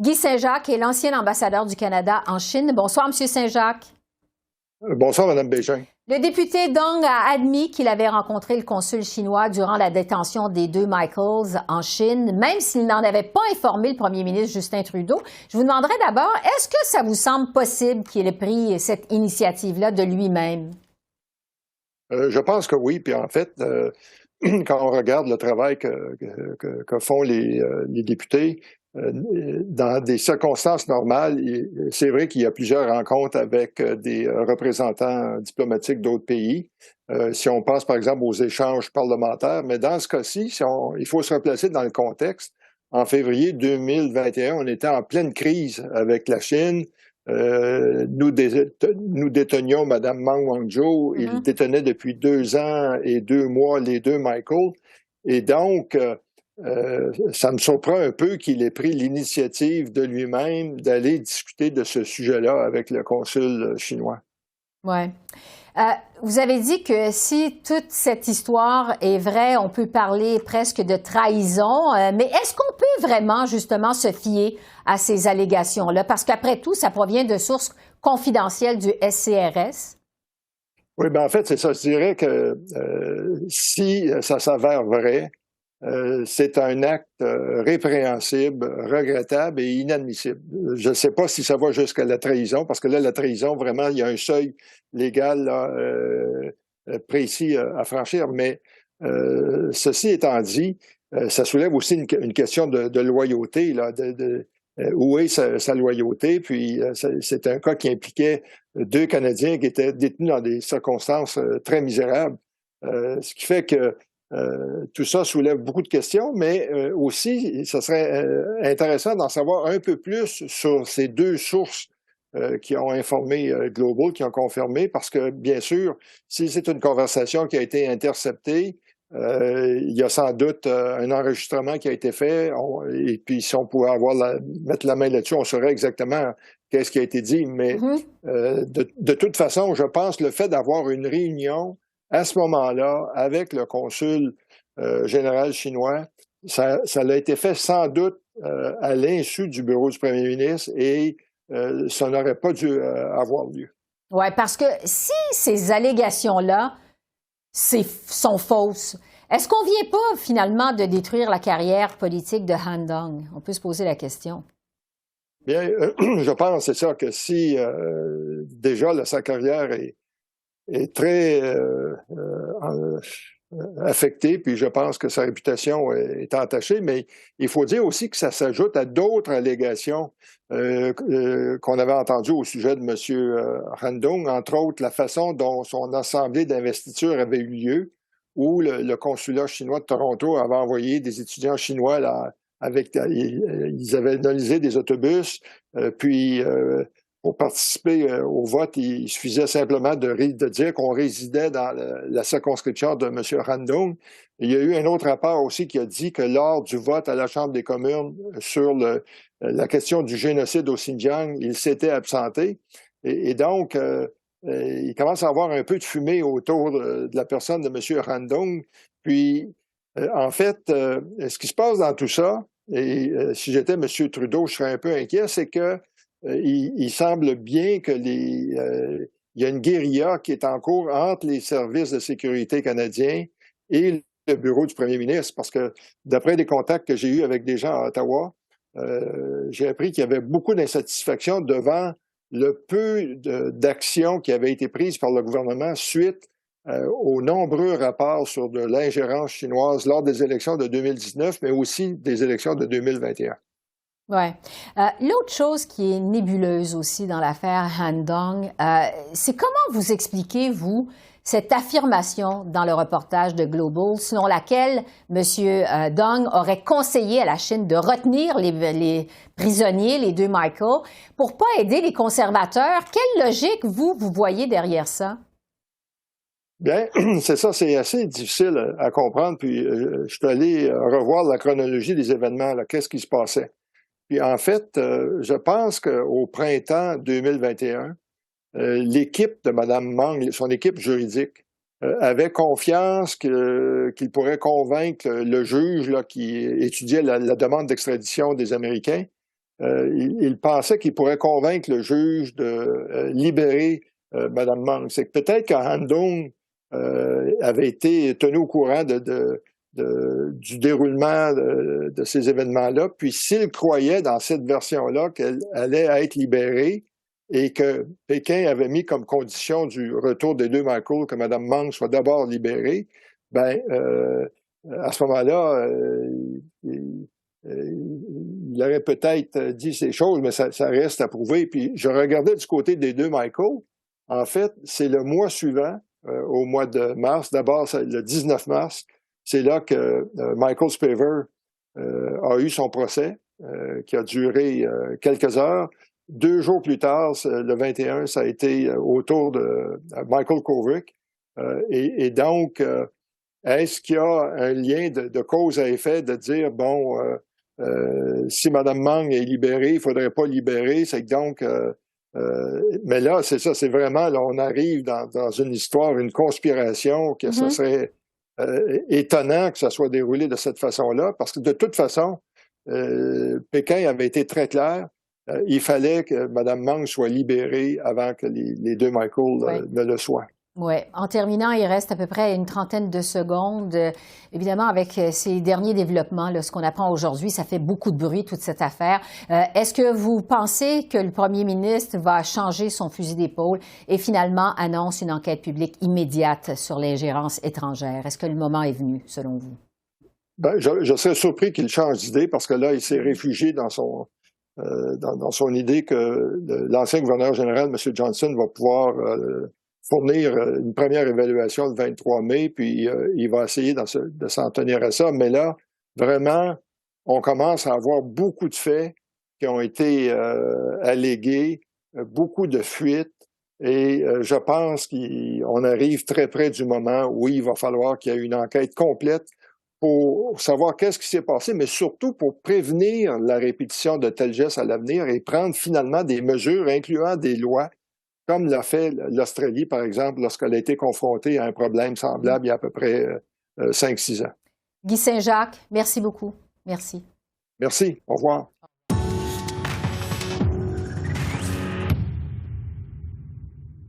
Guy Saint-Jacques est l'ancien ambassadeur du Canada en Chine. Bonsoir, M. Saint-Jacques. Bonsoir, Mme Bégin. Le député Dong a admis qu'il avait rencontré le consul chinois durant la détention des deux Michaels en Chine, même s'il n'en avait pas informé le premier ministre Justin Trudeau. Je vous demanderai d'abord, est-ce que ça vous semble possible qu'il ait pris cette initiative-là de lui-même? Je pense que oui. Puis en fait, quand on regarde le travail que font les députés, dans des circonstances normales, c'est vrai qu'il y a plusieurs rencontres avec des représentants diplomatiques d'autres pays. Si on pense par exemple aux échanges parlementaires, mais dans ce cas-ci, il faut se replacer dans le contexte. En février 2021, on était en pleine crise avec la Chine. Nous détenions Mme Meng Wanzhou. Il détenait depuis 2 ans et 2 mois les deux Michael. Et donc, ça me surprend un peu qu'il ait pris l'initiative de lui-même d'aller discuter de ce sujet-là avec le consul chinois. Oui. Vous avez dit que si toute cette histoire est vraie, on peut parler presque de trahison, mais est-ce qu'on peut vraiment justement se fier à ces allégations-là? Parce qu'après tout, ça provient de sources confidentielles du SCRS. Oui, bien en fait, c'est ça. Je dirais que si ça s'avère vrai, c'est un acte répréhensible, regrettable et inadmissible. Je ne sais pas si ça va jusqu'à la trahison, parce que là, la trahison, vraiment, il y a un seuil légal là, précis à franchir. Mais ceci étant dit, ça soulève aussi une question de loyauté. Là, où est sa loyauté? Puis c'est un cas qui impliquait 2 Canadiens qui étaient détenus dans des circonstances très misérables. Ce qui fait que tout ça soulève beaucoup de questions, mais aussi, ce serait intéressant d'en savoir un peu plus sur ces 2 sources qui ont informé Global, qui ont confirmé, parce que, bien sûr, si c'est une conversation qui a été interceptée, il y a sans doute un enregistrement qui a été fait, et puis si on pouvait mettre la main là-dessus, on saurait exactement qu'est-ce qui a été dit. Mais de toute façon, je pense le fait d'avoir une réunion à ce moment-là, avec le consul général chinois, ça a été fait sans doute à l'insu du bureau du premier ministre et ça n'aurait pas dû avoir lieu. Oui, parce que si ces allégations-là sont fausses, est-ce qu'on ne vient pas finalement de détruire la carrière politique de Han Dong? On peut se poser la question. Bien, je pense, c'est ça, que si déjà là, sa carrière est très affectée, puis je pense que sa réputation est entachée, mais il faut dire aussi que ça s'ajoute à d'autres allégations qu'on avait entendues au sujet de M. Han Dong, entre autres la façon dont son assemblée d'investiture avait eu lieu, où le consulat chinois de Toronto avait envoyé des étudiants chinois là, ils avaient analysé des autobus, puis pour participer au vote, il suffisait simplement de dire qu'on résidait dans la circonscription de M. Han Dong. Il y a eu un autre rapport aussi qui a dit que lors du vote à la Chambre des communes sur la question du génocide au Xinjiang, il s'était absenté. Et donc, il commence à avoir un peu de fumée autour de la personne de M. Han Dong. Puis, en fait, ce qui se passe dans tout ça, et si j'étais M. Trudeau, je serais un peu inquiet, c'est que il semble bien que il y a une guérilla qui est en cours entre les services de sécurité canadiens et le bureau du premier ministre, parce que d'après des contacts que j'ai eus avec des gens à Ottawa, j'ai appris qu'il y avait beaucoup d'insatisfaction devant le peu d'actions qui avaient été prises par le gouvernement suite aux nombreux rapports sur de l'ingérence chinoise lors des élections de 2019, mais aussi des élections de 2021. Oui. L'autre chose qui est nébuleuse aussi dans l'affaire Han Dong, c'est comment vous expliquez, vous, cette affirmation dans le reportage de Global, selon laquelle M. Dong aurait conseillé à la Chine de retenir les prisonniers, les 2 Michael, pour pas aider les conservateurs. Quelle logique, vous voyez derrière ça? Bien, c'est ça, c'est assez difficile à comprendre. Puis, je suis allé revoir la chronologie des événements, là, qu'est-ce qui se passait. Puis en fait, je pense qu'au printemps 2021, l'équipe de Mme Meng, son équipe juridique, avait confiance qu'il pourrait convaincre le juge là, qui étudiait la demande d'extradition des Américains il pensait qu'il pourrait convaincre le juge de libérer Mme Mang. C'est que peut-être que Han Dong avait été tenu au courant du déroulement de ces événements-là. Puis s'il croyait dans cette version-là qu'elle allait être libérée et que Pékin avait mis comme condition du retour des deux Michael que Mme Mang soit d'abord libérée, ben à ce moment-là, il aurait peut-être dit ces choses, mais ça reste à prouver. Puis je regardais du côté des deux Michael. En fait, c'est le mois suivant, au mois de mars, d'abord le 19 mars, c'est là que Michael Spavor a eu son procès, qui a duré quelques heures. 2 jours plus tard, le 21, ça a été au tour de Michael Kovrig. Et donc, est-ce qu'il y a un lien de cause à effet de dire, bon, si Mme Mang est libérée, il ne faudrait pas libérer, c'est que donc... mais là, c'est ça, c'est vraiment, là, on arrive dans une histoire, une conspiration, que ce serait étonnant que ça soit déroulé de cette façon-là, parce que de toute façon, Pékin avait été très clair, il fallait que Mme Mang soit libérée avant que les deux Michael ne le soient. Oui. En terminant, il reste à peu près une trentaine de secondes. Évidemment, avec ces derniers développements, là, ce qu'on apprend aujourd'hui, ça fait beaucoup de bruit, toute cette affaire. Est-ce que vous pensez que le premier ministre va changer son fusil d'épaule et finalement annonce une enquête publique immédiate sur l'ingérence étrangère? Est-ce que le moment est venu, selon vous? Ben, je serais surpris qu'il change d'idée parce que là, il s'est réfugié dans son idée que l'ancien gouverneur général, M. Johnson, va pouvoir fournir une première évaluation le 23 mai, puis il va essayer de s'en tenir à ça. Mais là, vraiment, on commence à avoir beaucoup de faits qui ont été allégués, beaucoup de fuites, et je pense qu'on arrive très près du moment où il va falloir qu'il y ait une enquête complète pour savoir qu'est-ce qui s'est passé, mais surtout pour prévenir la répétition de tels gestes à l'avenir et prendre finalement des mesures, incluant des lois, comme l'a fait l'Australie, par exemple, lorsqu'elle a été confrontée à un problème semblable il y a à peu près 5-6 ans. Guy Saint-Jacques, merci beaucoup. Merci. Merci. Au revoir.